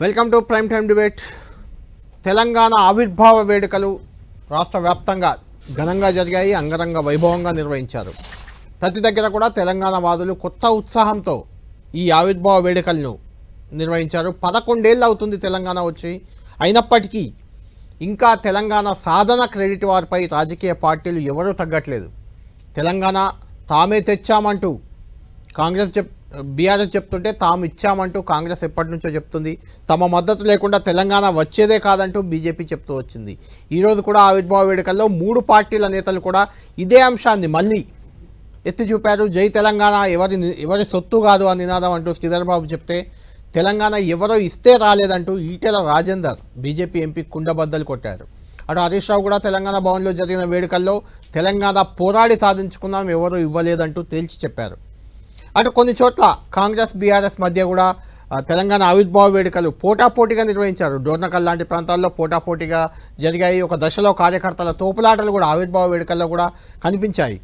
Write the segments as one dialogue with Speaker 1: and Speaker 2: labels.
Speaker 1: Welcome to prime time debate. Telangana ఆవిర్భావ వేడుకలు రాష్ట్ర వ్యాప్తంగా ఘనంగా జరిగాయి, అంగరంగ వైభవంగా నిర్వహించారు. ప్రతి దగ్గర కూడా తెలంగాణ వాదులు కొత్త ఉత్సాహంతో ఈ ఆవిర్భావ వేడుకలను నిర్వహించారు. 11 ఏళ్ళు అవుతుంది తెలంగాణ వచ్చి. అయినప్పటికీ ఇంకా తెలంగాణ సాధన క్రెడిట్ వారిపై రాజకీయ పార్టీలు ఎవరూ తగ్గట్లేదు. తెలంగాణ తామే తెచ్చామంటూ బీఆర్ఎస్ చెప్తుంటే తాము ఇచ్చామంటూ కాంగ్రెస్ ఎప్పటి నుంచో చెప్తుంది. తమ మద్దతు లేకుండా తెలంగాణ వచ్చేదే కాదంటూ బీజేపీ చెప్తూ వచ్చింది. ఈరోజు కూడా ఆవిర్భావ వేడుకల్లో 3 పార్టీల నేతలు కూడా ఇదే అంశాన్ని మళ్ళీ ఎత్తి చూపారు. జై తెలంగాణ ఎవరి సొత్తు కాదు అని నినాదం అంటూ శ్రీధర్ బాబు చెప్తే, తెలంగాణ ఎవరో ఇస్తే రాలేదంటూ ఈటెల రాజేందర్ బీజేపీ ఎంపీ కుండబద్దలు కొట్టారు. అటు హరీష్ రావు కూడా తెలంగాణ భవన్లో జరిగిన వేడుకల్లో తెలంగాణ పోరాడి సాధించుకున్నాం, ఎవరూ ఇవ్వలేదంటూ తేల్చి చెప్పారు. అటు కొన్ని చోట్ల కాంగ్రెస్ బీఆర్ఎస్ మధ్య కూడా తెలంగాణ ఆవిర్భావ వేడుకలు పోటాపోటీగా నిర్వహించారు. డోర్నకల్ లాంటి ప్రాంతాల్లో పోటాపోటీగా జరిగాయి. ఒక దశలో కార్యకర్తల తోపులాటలు కూడా ఆవిర్భావ వేడుకల్లో కూడా కనిపించాయి.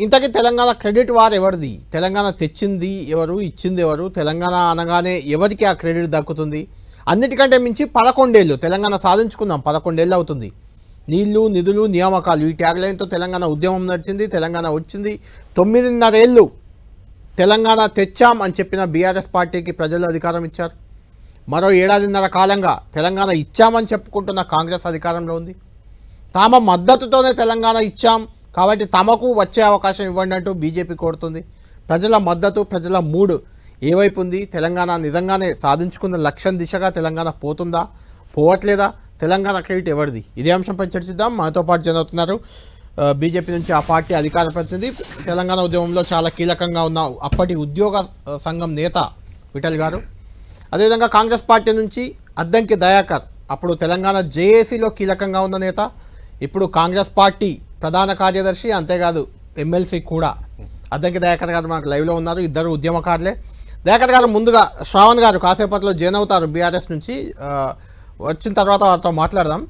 Speaker 1: ఇంతకీ తెలంగాణ క్రెడిట్ వారు ఎవరిది? తెలంగాణ తెచ్చింది ఎవరు, ఇచ్చింది ఎవరు? తెలంగాణ అనగానే ఎవరికి ఆ క్రెడిట్ దక్కుతుంది? అన్నిటికంటే మించి 11 ఏళ్ళు తెలంగాణ సాధించుకుందాం, 11 ఏళ్ళు అవుతుంది. నీళ్లు, నిధులు, నియామకాలు ఈ ట్యాగ్లైన్తో తెలంగాణ ఉద్యమం నడిచింది. తెలంగాణ వచ్చింది. 9.5 ఏళ్ళు తెలంగాణ తెచ్చాం అని చెప్పిన బీఆర్ఎస్ పార్టీకి ప్రజలు అధికారం ఇచ్చారు. మరో 7.5 కాలంగా తెలంగాణ ఇచ్చామని చెప్పుకుంటున్న కాంగ్రెస్ అధికారంలో ఉంది. తమ మద్దతుతోనే తెలంగాణ ఇచ్చాం కాబట్టి తమకు వచ్చే అవకాశం ఇవ్వండి అంటూ బీజేపీ కోరుతుంది. ప్రజల మద్దతు, ప్రజల మూడ్ ఏవైపు ఉంది? తెలంగాణ నిజంగానే సాధించుకున్న లక్ష్యం దిశగా తెలంగాణ పోతుందా, పోవట్లేదా? తెలంగాణ క్రెడిట్ ఎవరిది? ఇదే అంశంపై చర్చిద్దాం. మనతో పాటు జరుగుతున్నారు బీజేపీ నుంచి ఆ పార్టీ అధికార ప్రతినిధి, తెలంగాణ ఉద్యమంలో చాలా కీలకంగా ఉన్న అప్పటి ఉద్యోగ సంఘం నేత విఠల్ గారు, అదేవిధంగా కాంగ్రెస్ పార్టీ నుంచి అద్దంకి దయాకర్, అప్పుడు తెలంగాణ జేఏసీలో కీలకంగా ఉన్న నేత, ఇప్పుడు కాంగ్రెస్ పార్టీ ప్రధాన కార్యదర్శి, అంతేకాదు ఎమ్మెల్సీ కూడా. అద్దంకి దయాకర్ గారు మనకు లైవ్లో ఉన్నారు. ఇద్దరు ఉద్యమకారులే. దయాకర్ గారు, ముందుగా శ్రావణ్ గారు కాసేపట్లో జాయిన్ అవుతారు బీఆర్ఎస్ నుంచి, వచ్చిన తర్వాత వారితో మాట్లాడదాం.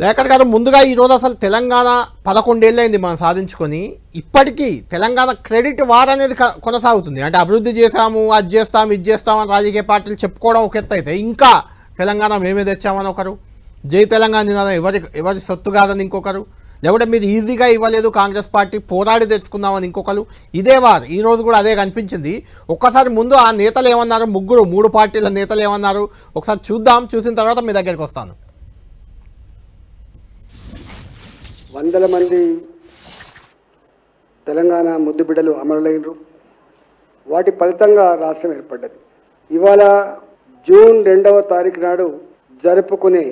Speaker 1: దయాకర్ గారు, ముందుగా ఈరోజు అసలు తెలంగాణ 11 ఏళ్ళు అయింది మనం సాధించుకొని, ఇప్పటికీ తెలంగాణ క్రెడిట్ వార్ అనేది కొనసాగుతుంది. అంటే అభివృద్ధి చేశాము, అది చేస్తాం, ఇది చేస్తామని రాజకీయ పార్టీలు చెప్పుకోవడం ఒక ఎత్తు అయితే, ఇంకా తెలంగాణ మేమే తెచ్చామని ఒకరు, జై తెలంగాణ నినాదం ఎవరి సొత్తు కాదని ఇంకొకరు, లేకపోతే మీరు ఈజీగా ఇవ్వలేదు కాంగ్రెస్ పార్టీ పోరాడి తెచ్చుకుందామని ఇంకొకరు. ఇదే వారు ఈరోజు కూడా అదే కనిపించింది. ఒక్కసారి ముందు ఆ నేతలు ఏమన్నారు, 3 పార్టీల నేతలు ఏమన్నారు ఒకసారి చూద్దాం. చూసిన తర్వాత మీ దగ్గరికి వస్తాను.
Speaker 2: వందల మంది తెలంగాణ ముద్దుబిడ్డలు అమరులైనరు. వాటి ఫలితంగా రాష్ట్రం ఏర్పడ్డది. ఇవాళ జూన్ 2వ తారీఖు నాడు జరుపుకునే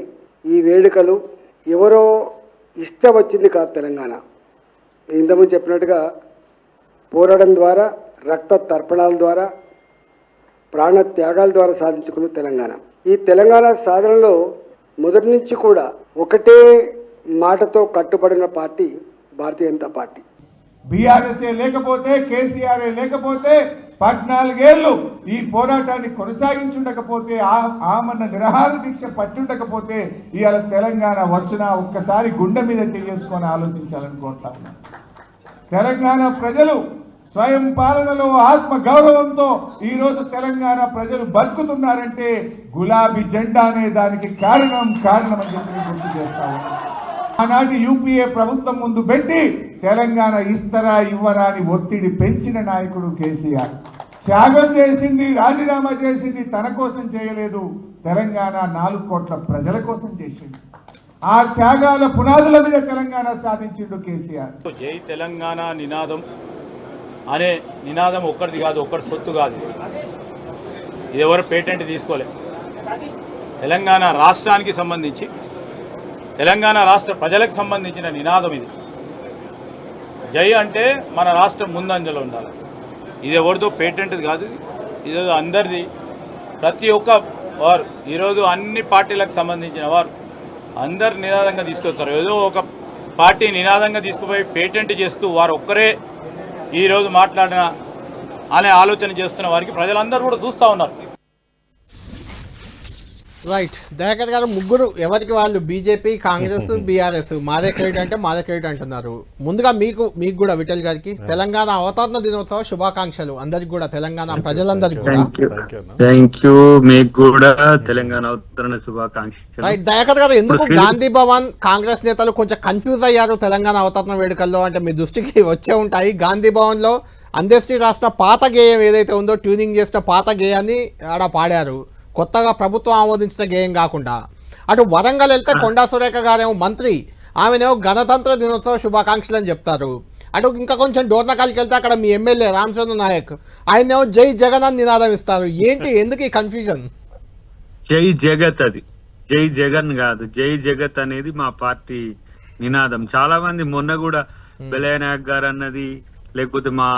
Speaker 2: ఈ వేడుకలు ఎవరో ఇష్ట వచ్చింది కాదు. తెలంగాణ ఇంతకుముందు చెప్పినట్టుగా పోరాటం ద్వారా, రక్త తర్పణాల ద్వారా, ప్రాణ త్యాగాల ద్వారా సాధించుకున్న తెలంగాణ. ఈ తెలంగాణ సాధనలో మొదటి నుంచి కూడా ఒకటే మాటతో కట్టుబడిన party Bharatiya Janata party.
Speaker 3: BRS లేకపోతే, కేసీఆర్ లేకపోతే 14 ఏళ్ళు ఈ పోరాటాన్ని కొనసాగించుండకపోతే, ఆమన్న నిరాహార దీక్ష పట్టుండకపోతే ఇవాళ తెలంగాణ వచ్చినా ఒక్కసారి గుండె మీద చేసుకొని ఆలోచించాలనుకుంటున్నాను. తెలంగాణ ప్రజలు స్వయం పాలనలో ఆత్మ గౌరవంతో ఈరోజు తెలంగాణ ప్రజలు బతుకుతున్నారంటే గులాబీ జెండా అనే దానికి కారణం అని చెప్పి గుర్తు చేస్తాను. ఆనాటి యూపీఏ ప్రభుత్వం ముందు పెట్టి తెలంగాణ ఇస్తరా ఇవ్వరా అని ఒత్తిడి పెంచిన నాయకుడు కేసీఆర్. త్యాగం చేసింది, రాజీనామా చేసింది తన కోసం చేయలేదు, తెలంగాణ 4 కోట్ల ప్రజల కోసం చేసింది. ఆ త్యాగాల పునాదుల మీద తెలంగాణ సాధించిండు కేసీఆర్.
Speaker 4: జై తెలంగాణ నినాదం అనే నినాదం ఒక్కరిది కాదు, ఒక్కరి సొత్తు కాదు. ఇది ఎవరు పేటెంట్ తీసుకోలేదు. తెలంగాణ రాష్ట్రానికి సంబంధించి, తెలంగాణ రాష్ట్ర ప్రజలకు సంబంధించిన నినాదం ఇది. జై అంటే మన రాష్ట్రం ముందంజలో ఉండాలి. ఇది ఎవరితో పేటెంట్ కాదు, ఇది అందరిది. ప్రతి ఒక్క వారు ఈరోజు అన్ని పార్టీలకు సంబంధించిన వారు అందరు నినాదంగా తీసుకొస్తారు. ఏదో ఒక పార్టీ నినాదంగా తీసుకుపోయి పేటెంట్ చేస్తూ వారు ఒక్కరే ఈరోజు మాట్లాడిన అనే ఆలోచన చేస్తున్న వారికి ప్రజలందరూ కూడా చూస్తూ ఉన్నారు.
Speaker 1: రైట్ దయాకర్ గారు ముగ్గురు ఎవరికి వాళ్ళు బీజేపీ కాంగ్రెస్ బీఆర్ఎస్ మాదే క్రెడిట్ అంటే మాదే క్రెడిట్ అంటున్నారు. ముందుగా మీకు కూడా విఠల్ గారికి తెలంగాణ అవతరణ దినోత్సవ శుభాకాంక్షలు అందరికి కూడా, తెలంగాణ ప్రజలందరికీ కూడా.
Speaker 5: థ్యాంక్ యూ మీకు కూడా తెలంగాణ అవతరణ శుభాకాంక్షలు.
Speaker 1: రైట్ దయాకర్ గారు, ఎందుకు గాంధీ భవన్ కాంగ్రెస్ నేతలు కొంచెం కన్ఫ్యూజ్ అయ్యారు తెలంగాణ అవతరణ వేడుకల్లో అంటే మీ దృష్టికి వచ్చే ఉంటాయి. గాంధీ భవన్ లో అందశ్రీ రాసిన పాత గేయం ఏదైతే ఉందో ట్యూనింగ్ చేసిన పాత గేయాన్ని ఆడ పాడారు, కొత్తగా ప్రభుత్వం ఆమోదించిన గేయం కాకుండా. అటు వరంగల్ వెళ్తే కొండా సురేఖ గారేమో మంత్రి, ఆమెనేమో గణతంత్ర దినోత్సవ శుభాకాంక్షలు అని చెప్తారు. అటు ఇంకా కొంచెం డోర్నకాల్కి వెళ్తే అక్కడ మీ ఎమ్మెల్యే రామచంద్ర నాయక్ ఆయనేమో జై జగన్ అని నినాదం ఇస్తారు. ఏంటి ఎందుకు ఈ కన్ఫ్యూజన్?
Speaker 5: జై జగత్, అది జై జగన్ కాదు, జై జగత్ అనేది మా పార్టీ నినాదం. చాలా మంది మొన్న కూడా బెలయ్య నాయక్ గారు అన్నది, లేకపోతే మా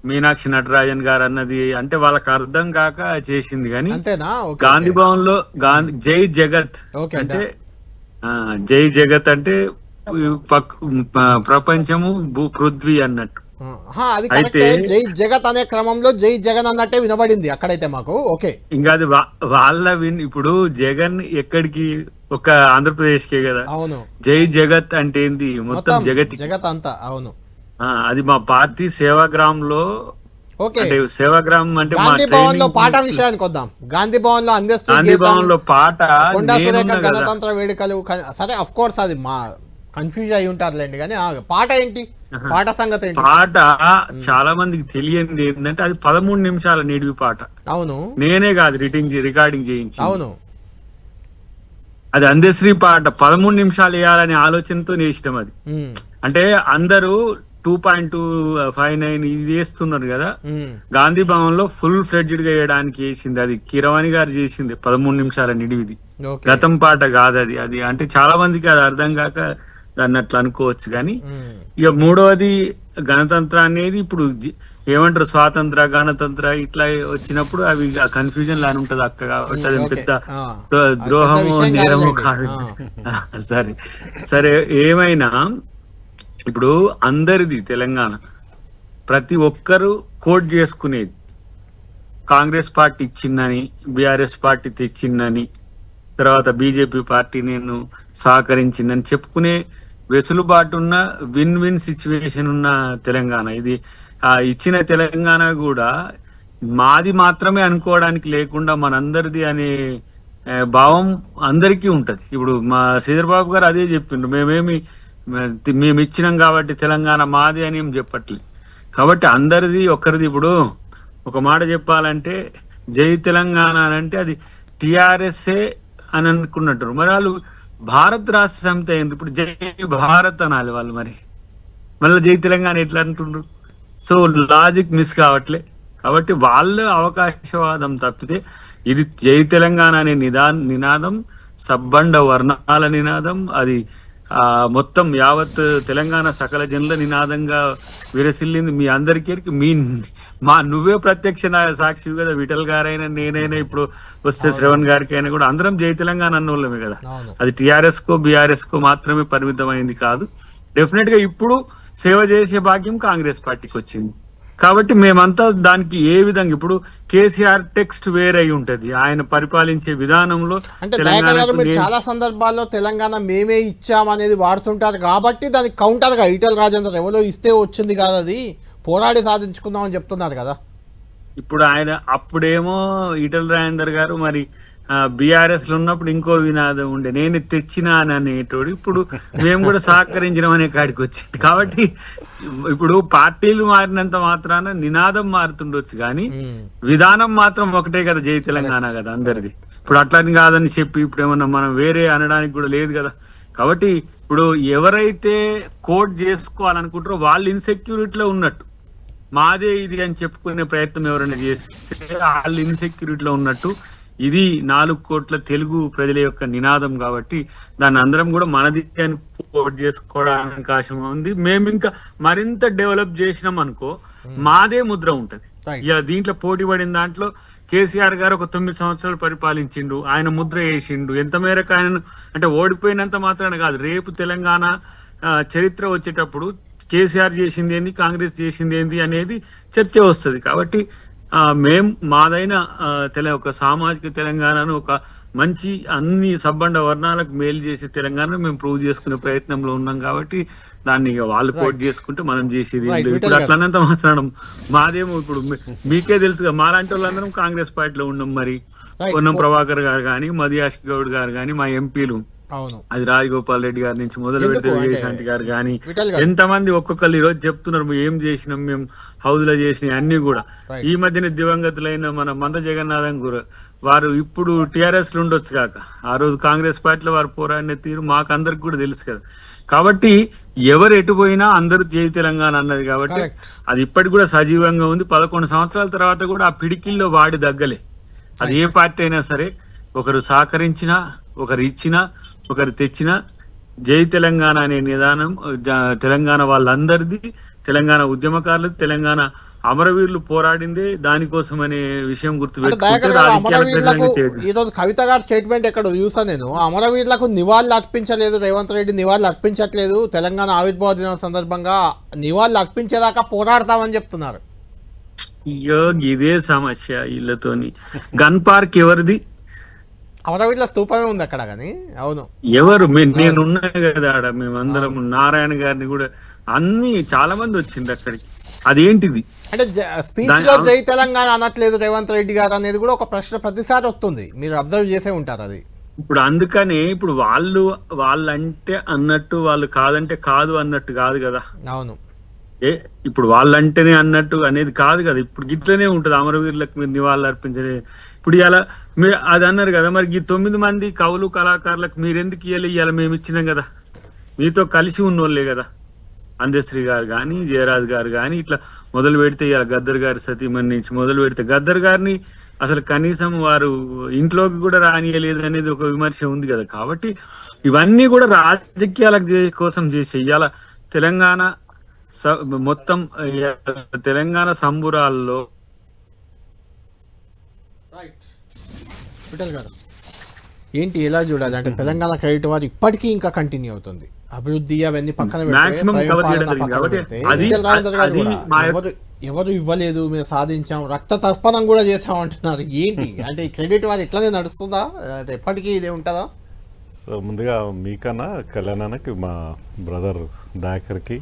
Speaker 5: మీనాక్షి నటరాజన్ గారు అన్నది, అంటే వాళ్ళకి అర్థం కాక చేసింది. కానీ
Speaker 1: అంతేనా?
Speaker 5: గాంధీ భవన్ లో జై జగత్ అంటే జై జగత్ అంటే ప్రపంచము పృథ్వీ అన్నట్టు.
Speaker 1: అది కరెక్టే, జై జగత్ అనే క్రమంలో జై జగన్ అన్నట్టే వినబడింది అక్కడైతే మాకు. ఓకే,
Speaker 5: ఇంకా అది వాళ్ళ ఇప్పుడు జగన్ ఎక్కడికి ఒక ఆంధ్రప్రదేశ్ కే కదా.
Speaker 1: అవును,
Speaker 5: జై జగత్ అంటే ఏంది, మొత్తం
Speaker 1: జగత్ అంతా. అవును,
Speaker 5: అది మా పార్టీ సేవాగ్రామ్ లో.
Speaker 1: ఓకే,
Speaker 5: సేవాగ్రామ్ అంటే
Speaker 1: గాంధీ భవన్ లో పాట విషయానికి వద్దాం. గాంధీ భవన్ లో
Speaker 5: గాంధీ భవన్ లో పాట
Speaker 1: కొండా సురేఖ గణతంత్ర వేడుకలు. సరే, అఫ్ కోర్స్ అది మా కన్ఫ్యూజ్ అయి ఉంటారులేండి, కానీ పాట ఏంటి, పాట సంగతి ఏంటి?
Speaker 5: పాట చాలా మందికి తెలియంది ఏంటంటే అది 13 నిమిషాల నిడివి పాట.
Speaker 1: అవును,
Speaker 5: నేనే కాదు రికార్డింగ్ చేయించి.
Speaker 1: అవును,
Speaker 5: అది అందశ్రీ పాట 13 నిమిషాలు వేయాలనే ఆలోచనతో నేర్చడం అది. అంటే అందరూ 2.259 ఇది వేస్తున్నారు కదా. గాంధీ భవన్ లో ఫుల్ ఫ్లెడ్జ్డ్ గా వేయడానికి వేసింది అది కిరవాణి గారు చేసింది 13 నిమిషాల నిడివిది. గతం పాట కాదు అది. అది అంటే చాలా మందికి అది అర్థం కాక దాన్ని అట్లా అనుకోవచ్చు. కానీ ఇక మూడవది గణతంత్ర అనేది ఇప్పుడు ఏమంటారు, స్వాతంత్ర గణతంత్ర ఇట్లా వచ్చినప్పుడు అవి కన్ఫ్యూజన్ లాని ఉంటది అక్క. కాబట్టి అది పెద్ద ద్రోహము నేరము కాదు. సరే సరే, ఏమైనా ఇప్పుడు అందరిది తెలంగాణ ప్రతి ఒక్కరు కోట్ చేసుకునేది కాంగ్రెస్ పార్టీ ఇచ్చిందని, బీఆర్ఎస్ పార్టీ తెచ్చిందని, తర్వాత బీజేపీ పార్టీ నేను సహకరించిందని చెప్పుకునే వెసులుబాటు ఉన్న విన్ విన్ సిచ్యువేషన్ ఉన్న తెలంగాణ ఇది. ఇచ్చిన తెలంగాణ కూడా మాది మాత్రమే అనుకోవడానికి లేకుండా మనందరిది అనే భావం అందరికీ ఉంటది. ఇప్పుడు మా శ్రీధర్బాబు గారు అదే చెప్పిండ్రు, మేము ఇచ్చినాం కాబట్టి తెలంగాణ మాది అని ఏం చెప్పట్లేదు. కాబట్టి అందరిది ఒక్కరిది. ఇప్పుడు ఒక మాట చెప్పాలంటే జై తెలంగాణ అంటే అది టిఆర్ఎస్ఏ అని అనుకున్నట్టు. మరి వాళ్ళు భారత్ రాష్ట్ర సమితి అయింది, ఇప్పుడు జై భారత్ అనాలి వాళ్ళు. మరి మళ్ళీ జై తెలంగాణ ఎట్లా అంటుండ్రు? సో లాజిక్ మిస్ కావట్లే. కాబట్టి వాళ్ళ అవకాశవాదం తప్పితే ఇది జై తెలంగాణ అనే నినాదం సబ్బండ వర్ణాల నినాదం. అది మొత్తం యావత్ తెలంగాణ సకల జనుల నినాదంగా విరసిల్లింది. మీ అందరికీ నువ్వే ప్రత్యక్ష సాక్షి కదా, విఠల్ గారైనా నేనైనా ఇప్పుడు వస్తే శ్రవణ్ గారికి అయినా కూడా అందరం జై తెలంగాణ అన్నోళ్ళమే కదా. అది టిఆర్ఎస్ కో బీఆర్ఎస్ కో మాత్రమే పరిమితమైంది కాదు. డెఫినెట్ గా ఇప్పుడు సేవ చేసే భాగ్యం కాంగ్రెస్ పార్టీకి వచ్చింది. కాబట్టి మేమంతా దానికి ఏ విధంగా ఇప్పుడు కేసీఆర్ టెక్స్ట్ వేరే అయి ఉంటది ఆయన పరిపాలించే విధానంలో.
Speaker 1: అంటే చాలా సందర్భాల్లో తెలంగాణ మేమే ఇచ్చామనేది వాడుతుంటారు కాబట్టి దానికి కౌంటర్ గా ఈటెల రాజేందర్ ఎవరో ఇస్తే వచ్చింది కాదు, అది పోరాడి సాధించుకుందామని చెప్తున్నారు కదా.
Speaker 5: ఇప్పుడు ఆయన అప్పుడేమో ఈటెల రాజేందర్ గారు మరి బీఆర్ఎస్ లో ఉన్నప్పుడు ఇంకో వినాదం ఉండే, నేను తెచ్చినా అని అనేటోడు. ఇప్పుడు మేము కూడా సహకరించడం అనే కాడికి వచ్చింది. కాబట్టి ఇప్పుడు పార్టీలు మారినంత మాత్రాన నినాదం మారుతుండొచ్చు కానీ విధానం మాత్రం ఒకటే కదా, జై తెలంగాణ కదా అందరిది. ఇప్పుడు అట్లని కాదని చెప్పి ఇప్పుడు ఏమన్నా మనం వేరే అనడానికి కూడా లేదు కదా. కాబట్టి ఇప్పుడు ఎవరైతే కోట్ చేసుకోవాలనుకుంటారో వాళ్ళు ఇన్సెక్యూరిటీలో ఉన్నట్టు, మాదే ఇది అని చెప్పుకునే ప్రయత్నం ఎవరైనా చేస్తే వాళ్ళు ఇన్సెక్యూరిటీలో ఉన్నట్టు. ఇది 4 కోట్ల తెలుగు ప్రజల యొక్క నినాదం కాబట్టి దాన్ని అందరం కూడా మనది అని కోట్ చేసుకోవడానికి అవకాశం ఉంది. మేము ఇంకా మరింత డెవలప్ చేసినాం అనుకో మాదే ముద్ర ఉంటది. ఇక దీంట్లో పోటీ పడిన దాంట్లో కేసీఆర్ గారు ఒక 9 సంవత్సరాలు పరిపాలించిండు, ఆయన ముద్ర వేసిండు. ఎంత మేరకు ఆయనను అంటే ఓడిపోయినంత మాత్రాన కాదు, రేపు తెలంగాణ చరిత్ర వచ్చేటప్పుడు కేసీఆర్ చేసింది ఏంది, కాంగ్రెస్ చేసింది ఏంది అనేది చర్చ వస్తుంది. కాబట్టి మేము మాదైన ఒక సామాజిక తెలంగాణను, ఒక మంచి అన్ని సబ్బండ వర్ణాలకు మేలు చేసే తెలంగాణ మేము ప్రూవ్ చేసుకునే ప్రయత్నంలో ఉన్నాం కాబట్టి దాన్ని ఇక వాళ్ళు కోట్ చేసుకుంటే మనం చేసేది ఏం లేదు. ఇప్పుడు అట్లనంత మాట్లాడడం మాదేమో ఇప్పుడు మీకే తెలుసుగా మాలాంటి వాళ్ళందరం కాంగ్రెస్ పార్టీలో ఉన్నాం. మరి పొన్నం ప్రభాకర్ గారు కానీ, మదియాష్ గౌడ్ గారు కానీ, మా ఎంపీలు
Speaker 1: అవును
Speaker 5: అది రాజగోపాల్ రెడ్డి గారి నుంచి మొదలు పెడితే
Speaker 1: ఎందుకు అంటే
Speaker 5: విజయశాంతి గారు కానీ
Speaker 1: విఠల్ గారు.
Speaker 5: ఎంతమంది ఒక్కొక్కరు ఈ రోజు చెప్తున్నారు మేము ఏం చేసినాం, మేము హౌస్ లో చేసినాయి అన్ని కూడా.
Speaker 1: Right.
Speaker 5: ఈ మధ్యన దివంగతులైన మన మంద జగన్నాథం కూడా వారు ఇప్పుడు టిఆర్ఎస్ లో ఉండొచ్చు కాక ఆ రోజు కాంగ్రెస్ పార్టీలో వారు పోరాడిన తీరు మాకు అందరికి కూడా తెలుసు కదా. కాబట్టి ఎవరు ఎటు పోయినా అందరూ జై తెలంగాణ అన్నది కాబట్టి
Speaker 1: Correct.
Speaker 5: అది ఇప్పటికి కూడా సజీవంగా ఉంది. 11 సంవత్సరాల తర్వాత కూడా ఆ పిడికిల్లో వాడి దగ్గలే. అది ఏ పార్టీ అయినా సరే ఒకరు సహకరించినా, ఒకరు ఇచ్చినా, ఒకరు తెచ్చినా జై తెలంగాణ అనే నిదానం తెలంగాణ వాళ్ళందరిది, తెలంగాణ ఉద్యమకారులది, తెలంగాణ అమరవీరులు పోరాడిందే దానికోసం అనే విషయం
Speaker 1: అంటే
Speaker 5: గుర్తుపెట్టుకుంటే
Speaker 1: దయాకర్ గారు,
Speaker 5: రాజకీయాల
Speaker 1: అమరవీరులకు
Speaker 5: ప్రజలంగా చేయదు.
Speaker 1: ఈ రోజు కవిత గారు స్టేట్మెంట్ ఎక్కడ చూసా నేను, అమరవీరులకు నివాళులు అర్పించలేదు రేవంత్ రెడ్డి, నివాళులు అర్పించట్లేదు, తెలంగాణ ఆవిర్భావ దినం సందర్భంగా నివాళులు అర్పించేదాకా పోరాడతామని చెప్తున్నారు.
Speaker 5: అయ్యో ఇదే సమస్య వీళ్ళతోని. గన్ పార్క్ ఎవరిది?
Speaker 1: అమరవీరుల స్తూపమే ఉంది అక్కడ కానీ. అవును
Speaker 5: ఎవరు నేనున్నా కదా ఆడ, మేమందరం నారాయణ గారిని కూడా అన్ని చాలా మంది వచ్చింది అక్కడికి. అదేంటిది
Speaker 1: అంటే స్పీచ్ లో జై తెలంగాణ అనట్లేదు రేవంత్ రెడ్డి గారు అనేది కూడా ఒక ప్రశ్న ప్రతిసారి వస్తుంది, మీరు అబ్జర్వ్ చేసే ఉంటారు అది.
Speaker 5: ఇప్పుడు అందుకనే ఇప్పుడు వాళ్ళంటే అన్నట్టు, వాళ్ళు కాదంటే కాదు అన్నట్టు కాదు కదా.
Speaker 1: అవును
Speaker 5: ఇప్పుడు వాళ్ళంటేనే అన్నట్టు అనేది కాదు కదా. ఇప్పుడు గిట్లనే ఉంటది. అమరవీరులకు మీరు నివాళులు అర్పించలే. ఇప్పుడు ఇలా మీరు అది అన్నారు కదా, మరి ఈ 9 మంది కవులు కళాకారులకు మీరు ఎందుకు ఇవ్వాలి? మేము ఇచ్చినాం కదా, మీతో కలిసి ఉన్నోళ్ళే కదా. అందశ్రీ గారు కానీ, జయరాజ్ గారు కానీ ఇట్లా మొదలు పెడితే ఇవాళ గద్దర్ గారి సతీమణి నుంచి మొదలు పెడితే గద్దర్ గారిని అసలు కనీసం వారు ఇంట్లోకి కూడా రానియలేదు అనేది ఒక విమర్శ ఉంది కదా. కాబట్టి ఇవన్నీ కూడా రాజకీయాల కోసం చేసే ఇవాళ తెలంగాణ మొత్తం తెలంగాణ సంబురాల్లో
Speaker 1: విఠల్ గారు ఏంటి ఎలా చూడాలి అంటే తెలంగాణ క్రెడిట్ వారు ఇప్పటికీ ఇంకా కంటిన్యూ అవుతుంది. అభివృద్ధి అవన్నీ పక్కన పెడితే,
Speaker 5: Maximum
Speaker 1: స్వయం
Speaker 5: cover
Speaker 1: పాలన
Speaker 5: చేయడం
Speaker 1: పక్కన
Speaker 5: కాబట్టి
Speaker 1: పెడితే,
Speaker 5: అది-
Speaker 1: ఈటెల రాజేందర్ గారు
Speaker 5: అది
Speaker 1: కూడా
Speaker 5: మా-
Speaker 1: ఎవరు ఇవ్వలేదు, మేము సాధించాం, రక్త తర్పణం కూడా చేసాం అంటున్నారు. ఏంటి అంటే ఈ క్రెడిట్ వారు ఇట్లానే నడుస్తుందా, అంటే ఎప్పటికీ ఇదే ఉంటుందా?
Speaker 6: సో ముందుగా మీకన్నా కళ్యాణానికి మా బ్రదర్ దయాకర్కి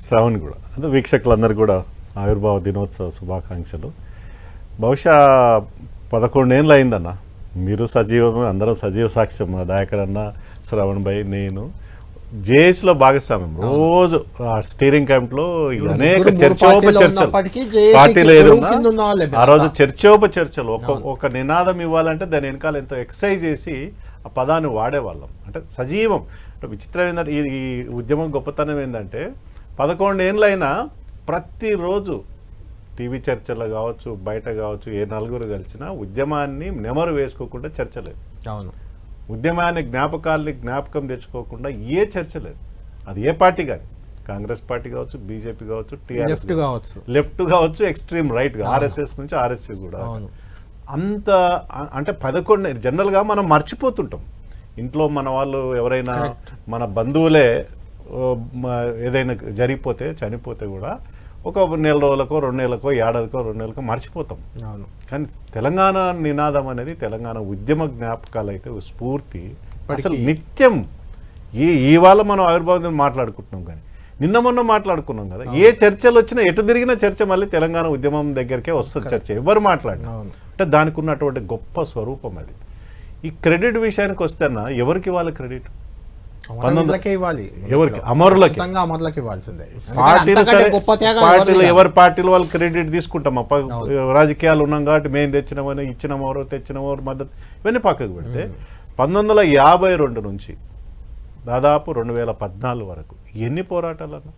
Speaker 6: శ్రవణ్ కూడా అంటే వీక్షకులందరూ కూడా ఆవిర్భావ దినోత్సవ శుభాకాంక్షలు. బహుశా 11 ఏళ్ళు అయిందన్న, మీరు సజీవమే, అందరం సజీవ సాక్ష్యం. మా దయాకర్ అన్న, శ్రవణ్ భాయ్, నేను జేఏసీలో భాగస్వామ్యం. రోజు స్టీరింగ్ కమిటీలో అనేక చర్చోపచర్చలు, పార్టీలో ఏదన్నా ఆ రోజు చర్చోపచర్చలు, ఒక నినాదం ఇవ్వాలంటే దాని వెనకాల ఎంతో ఎక్సైజ్ చేసి ఆ పదాన్ని వాడేవాళ్ళం. అంటే సజీవం. అంటే విచిత్రం ఏంటంటే ఈ ఉద్యమం గొప్పతనం ఏంటంటే 11 ఏళ్ళైనా ప్రతిరోజు టీవీ చర్చలు కావచ్చు, బయట కావచ్చు, ఏ నలుగురు కలిసినా ఉద్యమాన్ని నెమరు వేసుకోకుండా చర్చ లేదు.
Speaker 1: అవును,
Speaker 6: ఉద్యమాన్ని జ్ఞాపకం తెచ్చుకోకుండా ఏ చర్చ లేదు. అది ఏ పార్టీ కానీ, కాంగ్రెస్ పార్టీ కావచ్చు, బీజేపీ కావచ్చు, టీఆర్ఎస్
Speaker 1: కావచ్చు,
Speaker 6: లెఫ్ట్ కావచ్చు, ఎక్స్ట్రీమ్ రైట్ ఆర్ఎస్ఎస్ నుంచి ఆర్ఎస్సీ కూడా. అంత అంటే 11 జనరల్గా మనం మర్చిపోతుంటాం. ఇంట్లో మన వాళ్ళు ఎవరైనా మన బంధువులే ఏదైనా జరిగిపోతే, చనిపోతే కూడా ఒక నెల రోజులకో, 2 నెలలకో, ఏడాదికో, 2 నెలలకో మర్చిపోతాం. కానీ తెలంగాణ నినాదం అనేది, తెలంగాణ ఉద్యమ జ్ఞాపకాలు అయితే స్ఫూర్తి అసలు నిత్యం. ఇవాళ మనం ఆవిర్భావం మాట్లాడుకుంటున్నాం, కానీ నిన్న మొన్న మాట్లాడుకున్నాం కదా. ఏ చర్చలు వచ్చినా, ఎటు తిరిగిన చర్చ మళ్ళీ తెలంగాణ ఉద్యమం దగ్గరికే వస్తుంది చర్చ. ఎవరు మాట్లాడినా అంటే దానికి ఉన్నటువంటి గొప్ప స్వరూపం అది. ఈ క్రెడిట్ విషయానికి వస్తేనా ఎవరికి ఇవ్వాలి క్రెడిట్? ఎవరికి? అమరులకి. పార్టీలు ఎవరి పార్టీలు వాళ్ళు క్రెడిట్ తీసుకుంటాం. రాజకీయాలు ఉన్నాం కాబట్టి మేము తెచ్చినామని, ఇచ్చినమోరు, తెచ్చినమోరు, మద్దతు ఇవన్నీ పక్కకు పెడితే 1952 నుంచి దాదాపు 2014 వరకు ఎన్ని పోరాటాలు అన్నా,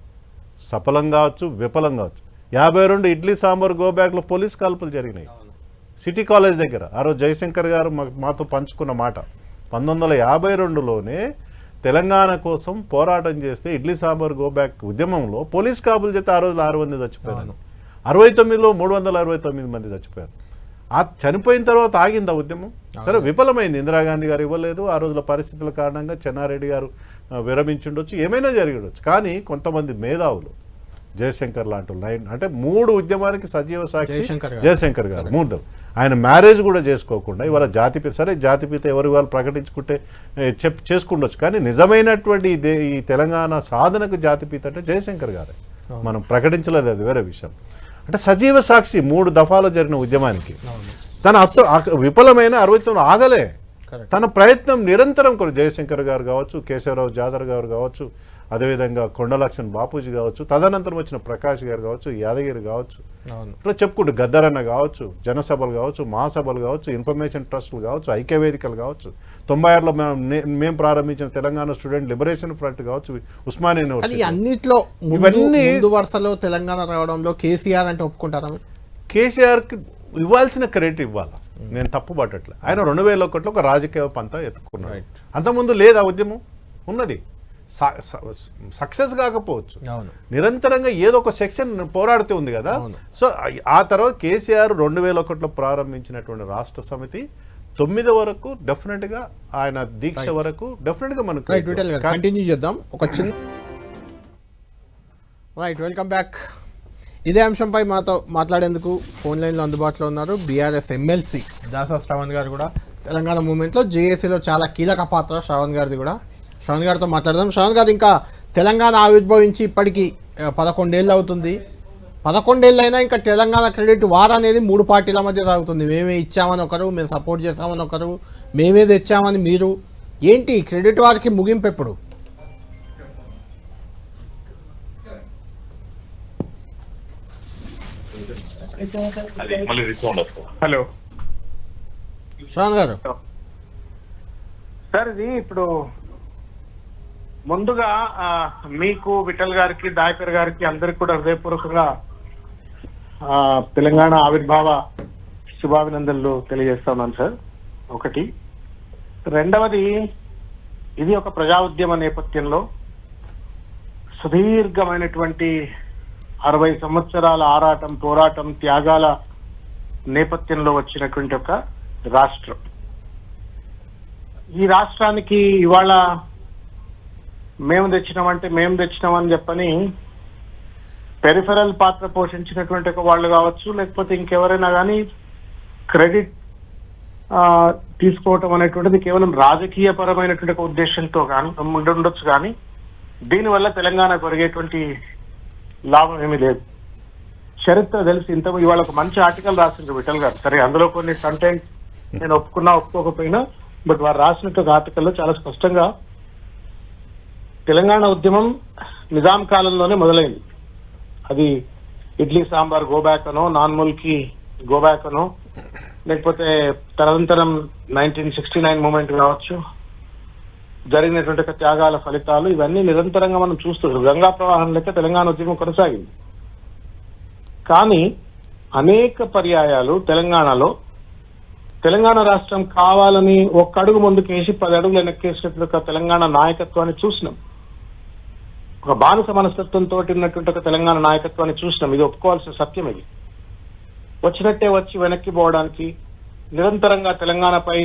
Speaker 6: సఫలం కావచ్చు, విఫలం కావచ్చు. 52 ఇడ్లీ సాంబార్ గోబ్యాక్లో పోలీస్ కాల్పులు జరిగినాయి సిటీ కాలేజ్ దగ్గర. ఆ రోజు జయశంకర్ గారు మాతో పంచుకున్న మాట, 1952లోనే తెలంగాణ కోసం పోరాటం చేస్తే ఇడ్లీ సాంబార్ గోబ్యాక్ ఉద్యమంలో పోలీస్ కాపులు చేస్తే ఆ రోజులో 6 మంది చచ్చిపోయారు. 69లో 369 మంది చచ్చిపోయారు. ఆ చనిపోయిన తర్వాత ఆగింది ఆ ఉద్యమం. సరే విఫలమైంది. ఇందిరాగాంధీ గారు ఇవ్వలేదు. ఆ రోజుల పరిస్థితుల కారణంగా చెన్నారెడ్డి గారు విరమించుండొచ్చు, ఏమైనా జరిగి ఉండొచ్చు. కానీ కొంతమంది మేధావులు, జయశంకర్ లాంటి అంటే 3 ఉద్యమానికి సజీవ సాక్షి జయశంకర్ గారు, 3 ఆయన మ్యారేజ్ కూడా చేసుకోకుండా ఇవాళ జాతిపిత, సరే జాతిపిత ఎవరు వాళ్ళు ప్రకటించుకుంటే చేసుకుండొచ్చు, కానీ నిజమైనటువంటి ఈ తెలంగాణ సాధనకు జాతిపిత అంటే జయశంకర్ గారే. మనం ప్రకటించలేదు, అది వేరే విషయం. అంటే సజీవ సాక్షి 3 దఫాలు జరిగిన ఉద్యమానికి తన విఫలమైన 69 ఆగలే. తన ప్రయత్నం నిరంతరం జయశంకర్ గారు కావచ్చు, కేశవరావు జాదర్ గారు కావచ్చు, అదేవిధంగా కొండలక్ష్మణ్ బాపూజీ కావచ్చు, తదనంతరం వచ్చిన ప్రకాష్ గారు కావచ్చు, యాదగిరి కావచ్చు, ఇట్లా చెప్పుకుంటూ గద్దరన్న కావచ్చు, జనసభలు కావచ్చు, మహాసభలు కావచ్చు, ఇన్ఫర్మేషన్ ట్రస్టులు కావచ్చు, ఐక్యవేదికలు కావచ్చు, 96లో మేము ప్రారంభించిన తెలంగాణ స్టూడెంట్ లిబరేషన్ ఫ్రంట్ కావచ్చు, ఉస్మానియా యూనివర్సిటీ,
Speaker 1: అన్నిట్లో ముందు వరుసలో తెలంగాణ రావడంలో కేసీఆర్ అంటే ఒప్పుకుంటారా?
Speaker 6: కేసీఆర్కి ఇవ్వాల్సిన క్రెడిట్ ఇవ్వాలి, నేను తప్పు పట్టట్లే. ఆయన 2001లో ఒక రాజకీయ పంతా ఎత్తుకున్నాడు. అంతకుముందు లేదు ఆ ఉద్యమం ఉన్నది, సక్సెస్ కాకపోవచ్చు, నిరంతరంగా ఏదో ఒక సెక్షన్ పోరాడుతూ ఉంది కదా. సో ఆ తర్వాత కేసీఆర్ 2001లో ప్రారంభించినటువంటి రాష్ట్ర సమితి 9 వరకు డెఫినెట్ గా ఆయన దీక్ష వరకు డెఫినెట్ గా మనకు
Speaker 1: కంటిన్యూ చేద్దాం. ఒక చిన్న రైట్, వెల్కమ్ బ్యాక్. ఇదే అంశంపై మాతో మాట్లాడేందుకు ఫోన్ లైన్లో అందుబాటులో ఉన్నారు బీఆర్ఎస్ ఎమ్మెల్సీ దాసా శ్రవణ్ గారు కూడా. తెలంగాణ మూవ్మెంట్లో జేఏసీలో చాలా కీలక పాత్ర శ్రవణ్ గారిది కూడా. శ్రవణ్ గారితో మాట్లాడదాం. శ్రవణ్ గారు, ఇంకా తెలంగాణ ఆవిర్భవించి ఇప్పటికీ 11 ఏళ్ళు అవుతుంది. 11 ఏళ్ళు అయినా ఇంకా తెలంగాణ క్రెడిట్ వార్ అనేది 3 పార్టీల మధ్య సాగుతుంది. మేమే ఇచ్చామని ఒకరు, మేము సపోర్ట్ చేస్తామని ఒకరు, మేమే తెచ్చామని మీరు. ఏంటి క్రెడిట్ వార్కి ముగింపు ఎప్పుడు?
Speaker 7: హలో
Speaker 1: శ్రవణ్ గారు.
Speaker 7: సార్, ఇది ఇప్పుడు ముందుగా మీకు, విఠల్ గారికి, దాయకర్ గారికి అందరికి కూడా హృదయపూర్వకంగా తెలంగాణ ఆవిర్భావ శుభాభినందనలు తెలియజేస్తా ఉన్నాను సార్. ఒకటి. రెండవది, ఇది ఒక ప్రజా ఉద్యమ నేపథ్యంలో సుదీర్ఘమైనటువంటి 60 సంవత్సరాల ఆరాటం, పోరాటం, త్యాగాల నేపథ్యంలో వచ్చినటువంటి ఒక రాష్ట్రం. ఈ రాష్ట్రానికి ఇవాళ మేము తెచ్చినామని చెప్పని పెరిఫెరల్ పాత్ర పోషించినటువంటి ఒక వాళ్ళు కావచ్చు, లేకపోతే ఇంకెవరైనా కానీ క్రెడిట్ తీసుకోవటం అనేటువంటిది కేవలం రాజకీయ పరమైనటువంటి ఒక ఉద్దేశంతో కానీ ఉండొచ్చు, కానీ దీనివల్ల తెలంగాణ కొరిగేటువంటి లాభం ఏమీ లేదు. చరిత్ర తెలిసి ఇవాళ ఒక మంచి ఆర్టికల్ రాసిండ్రు విఠల్ గారు. సరే, అందులో కొన్ని కంటెంట్ నేను ఒప్పుకోకపోయినా, బట్ వారు రాసినట్టు ఒక ఆర్టికల్లో చాలా స్పష్టంగా తెలంగాణ ఉద్యమం నిజాం కాలంలోనే మొదలైంది. అది ఇడ్లీ సాంబార్ గోబ్యాక్ అనో, నాన్ముల్కి గోబ్యాక్ అనో, లేకపోతే తదనంతరం 1969 మూమెంట్ కావచ్చు, జరిగినటువంటి త్యాగాల ఫలితాలు, ఇవన్నీ నిరంతరంగా మనం చూస్తున్నాం. గంగా ప్రవాహం లెక్క తెలంగాణ ఉద్యమం కొనసాగింది. కానీ అనేక పర్యాయాలు తెలంగాణలో తెలంగాణ రాష్ట్రం కావాలని ఒక్క అడుగు ముందుకేసి 10 అడుగులు వెనక్కేసినట్టు తెలంగాణ నాయకత్వాన్ని చూసినాం. ఒక బానిస మనస్తత్వంతో ఉన్నటువంటి ఒక తెలంగాణ నాయకత్వాన్ని చూసినాం. ఇది ఒప్పుకోవాల్సిన సత్యం. ఇది వచ్చినట్టే వచ్చి వెనక్కి పోవడానికి నిరంతరంగా తెలంగాణపై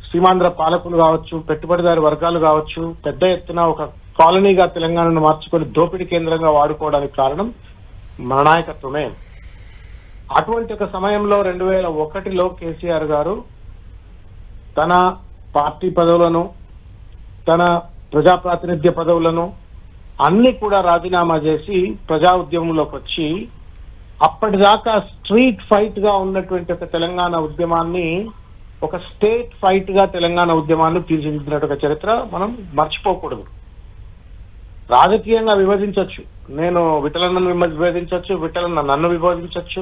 Speaker 7: సీమాంధ్ర పాలకులు కావచ్చు, పెట్టుబడిదారి వర్గాలు కావచ్చు, పెద్ద ఎత్తున ఒక కాలనీగా తెలంగాణను మార్చుకొని దోపిడీ కేంద్రంగా వాడుకోవడానికి కారణం మన నాయకత్వమే. అటువంటి ఒక సమయంలో 2001లో కేసీఆర్ గారు తన పార్టీ పదవులను, తన ప్రజాప్రాతినిధ్య పదవులను అన్ని కూడా రాజీనామా చేసి ప్రజా ఉద్యమంలోకి వచ్చి అప్పటిదాకా స్ట్రీట్ ఫైట్ గా ఉన్నటువంటి ఒక తెలంగాణ ఉద్యమాన్ని ఒక స్టేట్ ఫైట్ గా తెలంగాణ ఉద్యమాన్ని తీర్చిదిద్దినట్టు ఒక చరిత్ర మనం మర్చిపోకూడదు. రాజకీయంగా విభజించవచ్చు, నేను విఠలన్నను విభజించవచ్చు, విఠలన్న నన్ను విభజించవచ్చు,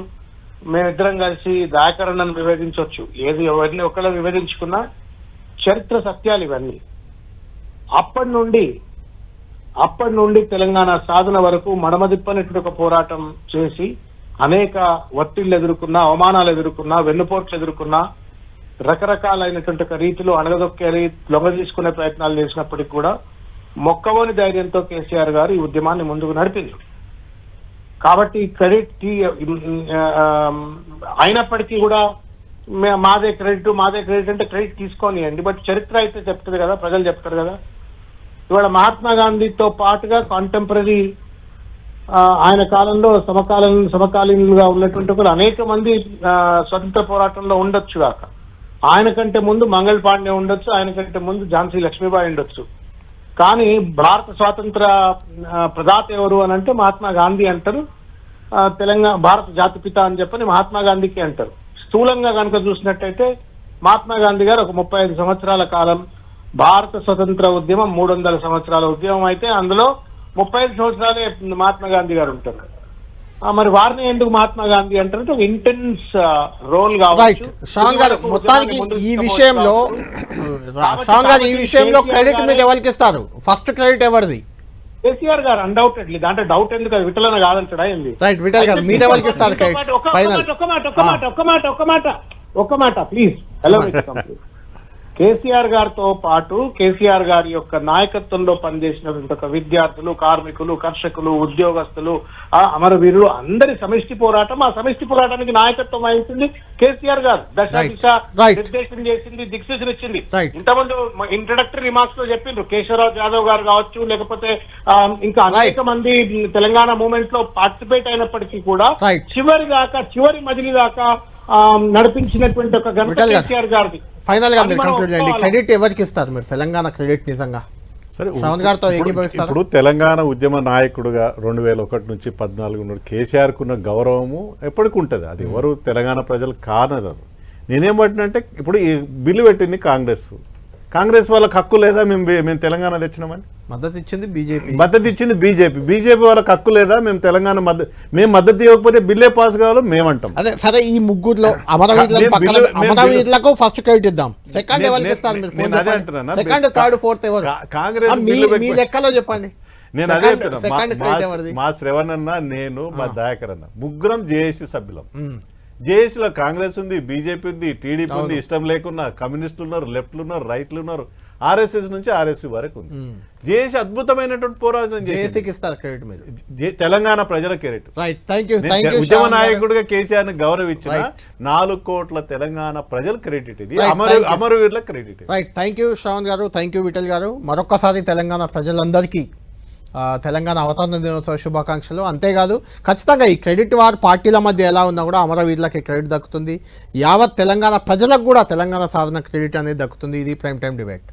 Speaker 7: మేమిద్దరం కలిసి దాయకరణను విభజించవచ్చు, ఏది ఎవరిని ఒకళ్ళు విభజించుకున్నా చరిత్ర సత్యాలు ఇవన్నీ. అప్పటి నుండి తెలంగాణ సాధన వరకు మడమదిప్పనటువంటి ఒక పోరాటం చేసి అనేక ఒత్తిళ్లు ఎదుర్కొన్నా, అవమానాలు ఎదుర్కొన్నా, వెన్నుపోట్లు ఎదుర్కొన్నా, రకరకాలైనటువంటి ఒక రీతిలో అణగదొక్కే లొంగ తీసుకునే ప్రయత్నాలు చేసినప్పటికీ కూడా మొక్కవోని ధైర్యంతో కేసీఆర్ గారు ఈ ఉద్యమాన్ని ముందుకు నడిపించారు. కాబట్టి క్రెడిట్ అయినప్పటికీ కూడా మాదే క్రెడిట్ అంటే క్రెడిట్ తీసుకోనియండి, బట్ చరిత్ర అయితే చెప్తుంది కదా, ప్రజలు చెప్తారు కదా. ఇవాళ మహాత్మా గాంధీతో పాటుగా కాంటెంపరీ ఆయన కాలంలో సమకాలీనులుగా ఉన్నటువంటి కూడా అనేక మంది స్వతంత్ర పోరాటంలో ఉండొచ్చు కాక. ఆయన కంటే ముందు మంగళ పాండే ఉండొచ్చు, ఆయన కంటే ముందు ఝాన్సీ లక్ష్మీబాయి ఉండొచ్చు. కానీ భారత స్వాతంత్ర ప్రదాత ఎవరు అని అంటే మహాత్మా గాంధీ అంటారు. తెలంగాణ భారత జాతిపిత అని చెప్పని మహాత్మా గాంధీకి అంటారు. స్థూలంగా కనుక చూసినట్టయితే మహాత్మా గాంధీ గారు ఒక 35 సంవత్సరాల కాలం భారత స్వతంత్ర ఉద్యమం 300 సంవత్సరాల ఉద్యమం అయితే అందులో 35 సంవత్సరాలే మహాత్మా గాంధీ గారు ఉంటారు. మరి వారిని ఎందుకు మహాత్మా గాంధీ అంటారంటే ఒక ఇంటెన్స్ రోల్
Speaker 1: రైట్. శ్రావణ్ గారు మొత్తానికి ఈ విషయంలో క్రెడిట్ మీరు ఎవరికి ఇస్తారు? ఫస్ట్ క్రెడిట్ ఎవరిది?
Speaker 7: కేసీఆర్ గారు అన్డౌటెడ్లీ, దాంట్లో డౌట్ ఎందుకు, అది విఠలన కాదంటాడా ఏంది?
Speaker 1: రైట్, విఠల్ గారు మీరు ఎవరికి ఇస్తారు క్రెడిట్? ఫైనల్
Speaker 7: ఒక్క మాట ప్లీజ్. హలో కేసీఆర్ గారితో పాటు కేసీఆర్ గారి యొక్క నాయకత్వంలో పనిచేసినటువంటి ఒక విద్యార్థులు, కార్మికులు, కర్షకులు, ఉద్యోగస్తులు, అమరవీరులు అందరి సమిష్టి పోరాటం. ఆ సమిష్టి పోరాటానికి నాయకత్వం వహించింది కేసీఆర్ గారు. దశ దిశ నిర్దేశం చేసింది, దిక్సూచన ఇచ్చింది. ఇంతకుముందు ఇంట్రడక్టరీ రిమార్క్స్ లో చెప్పిండ్రు కేశవరావు యాదవ్ గారు కావచ్చు, లేకపోతే ఇంకా అనేక మంది తెలంగాణ మూవ్మెంట్ లో పార్టిసిపేట్ అయినప్పటికీ కూడా చివరి మజిలీ దాకా నడిపించినటువంటి ఒక ఘనత కేసీఆర్ గారిది.
Speaker 1: ఫైనల్ గా మీరు కంక్లూడ్ చేయండి, క్రెడిట్ ఎవరికి ఇస్తారు మీరు తెలంగాణ క్రెడిట్ నిజంగా?
Speaker 6: సరే,
Speaker 1: శ్రావణ్ గారితో ఏకీభవిస్తారు.
Speaker 6: ఇప్పుడు తెలంగాణ ఉద్యమ నాయకుడుగా 2001 నుంచి 14 నుండి కేసీఆర్కు ఉన్న గౌరవము ఎప్పటికి ఉంటుంది. అది ఎవరు తెలంగాణ ప్రజలు కానదు. నేనేమంటున్నంటే ఇప్పుడు ఈ బిల్లు పెట్టింది కాంగ్రెస్ వాళ్ళకి హక్కు లేదా? మేము తెలంగాణ తెచ్చినామని
Speaker 1: మద్దతు ఇచ్చింది బీజేపీ వాళ్ళకి హక్కు లేదా? మేము తెలంగాణ మేము మద్దతు ఇవ్వకపోతే బిల్లే పాస్ కావాలో మేమంటాం. అదే సరే, ఈ ముగ్గురులో అమరవీరులకు ఫస్ట్ క్రెడిట్ ఇద్దాం. సెకండ్ ఎవరికి ఇస్తారు మీరు? సెకండ్, థర్డ్, ఫోర్త్ ఎవరు?
Speaker 6: కాంగ్రెస్
Speaker 1: మీ లెక్కలో చెప్పండి.
Speaker 6: నేను అదే చెప్తున్నా. మా శ్రవణ్ అన్న, నేను, మా దయాకర్ అన్న ముగ్గురం జేఏసీ సభ్యులం. జేఏసీలో కాంగ్రెస్ ఉంది, బీజేపీ ఉంది, టీడీపీ ఉంది. ఇష్టం లేకున్నా కమ్యూనిస్టులు ఉన్నారు, లెఫ్ట్లు ఉన్నారు, రైట్లు ఉన్నారు, ఆర్ఎస్ఎస్ నుంచి ఆర్ఎస్సీ వరకు ఉంది. జేఏసీ అద్భుతమైనటువంటి పోరాటం చేసి తెలంగాణ ప్రజల క్రెడిట్. ఉద్యమ నాయకుడిగా కేసీఆర్ ని గౌరవించిన 4 కోట్ల తెలంగాణ ప్రజల క్రెడిట్ ఇది, అమరవీరుల credit.
Speaker 1: Right, thank you Shravan గారు, థ్యాంక్ యూ విఠల్ గారు. మరొక్కసారి తెలంగాణ ప్రజలందరికీ తెలంగాణ అవతరణ దినోత్సవ శుభాకాంక్షలు. అంతేకాదు ఖచ్చితంగా ఈ క్రెడిట్ వార్ పార్టీల మధ్య ఎలా ఉన్నా కూడా అమరవీరులకి క్రెడిట్ దక్కుతుంది. యావత్ తెలంగాణ ప్రజలకు కూడా తెలంగాణ సాధన క్రెడిట్ అనేది దక్కుతుంది. ఇది ప్రైమ్ టైం డిబేట్.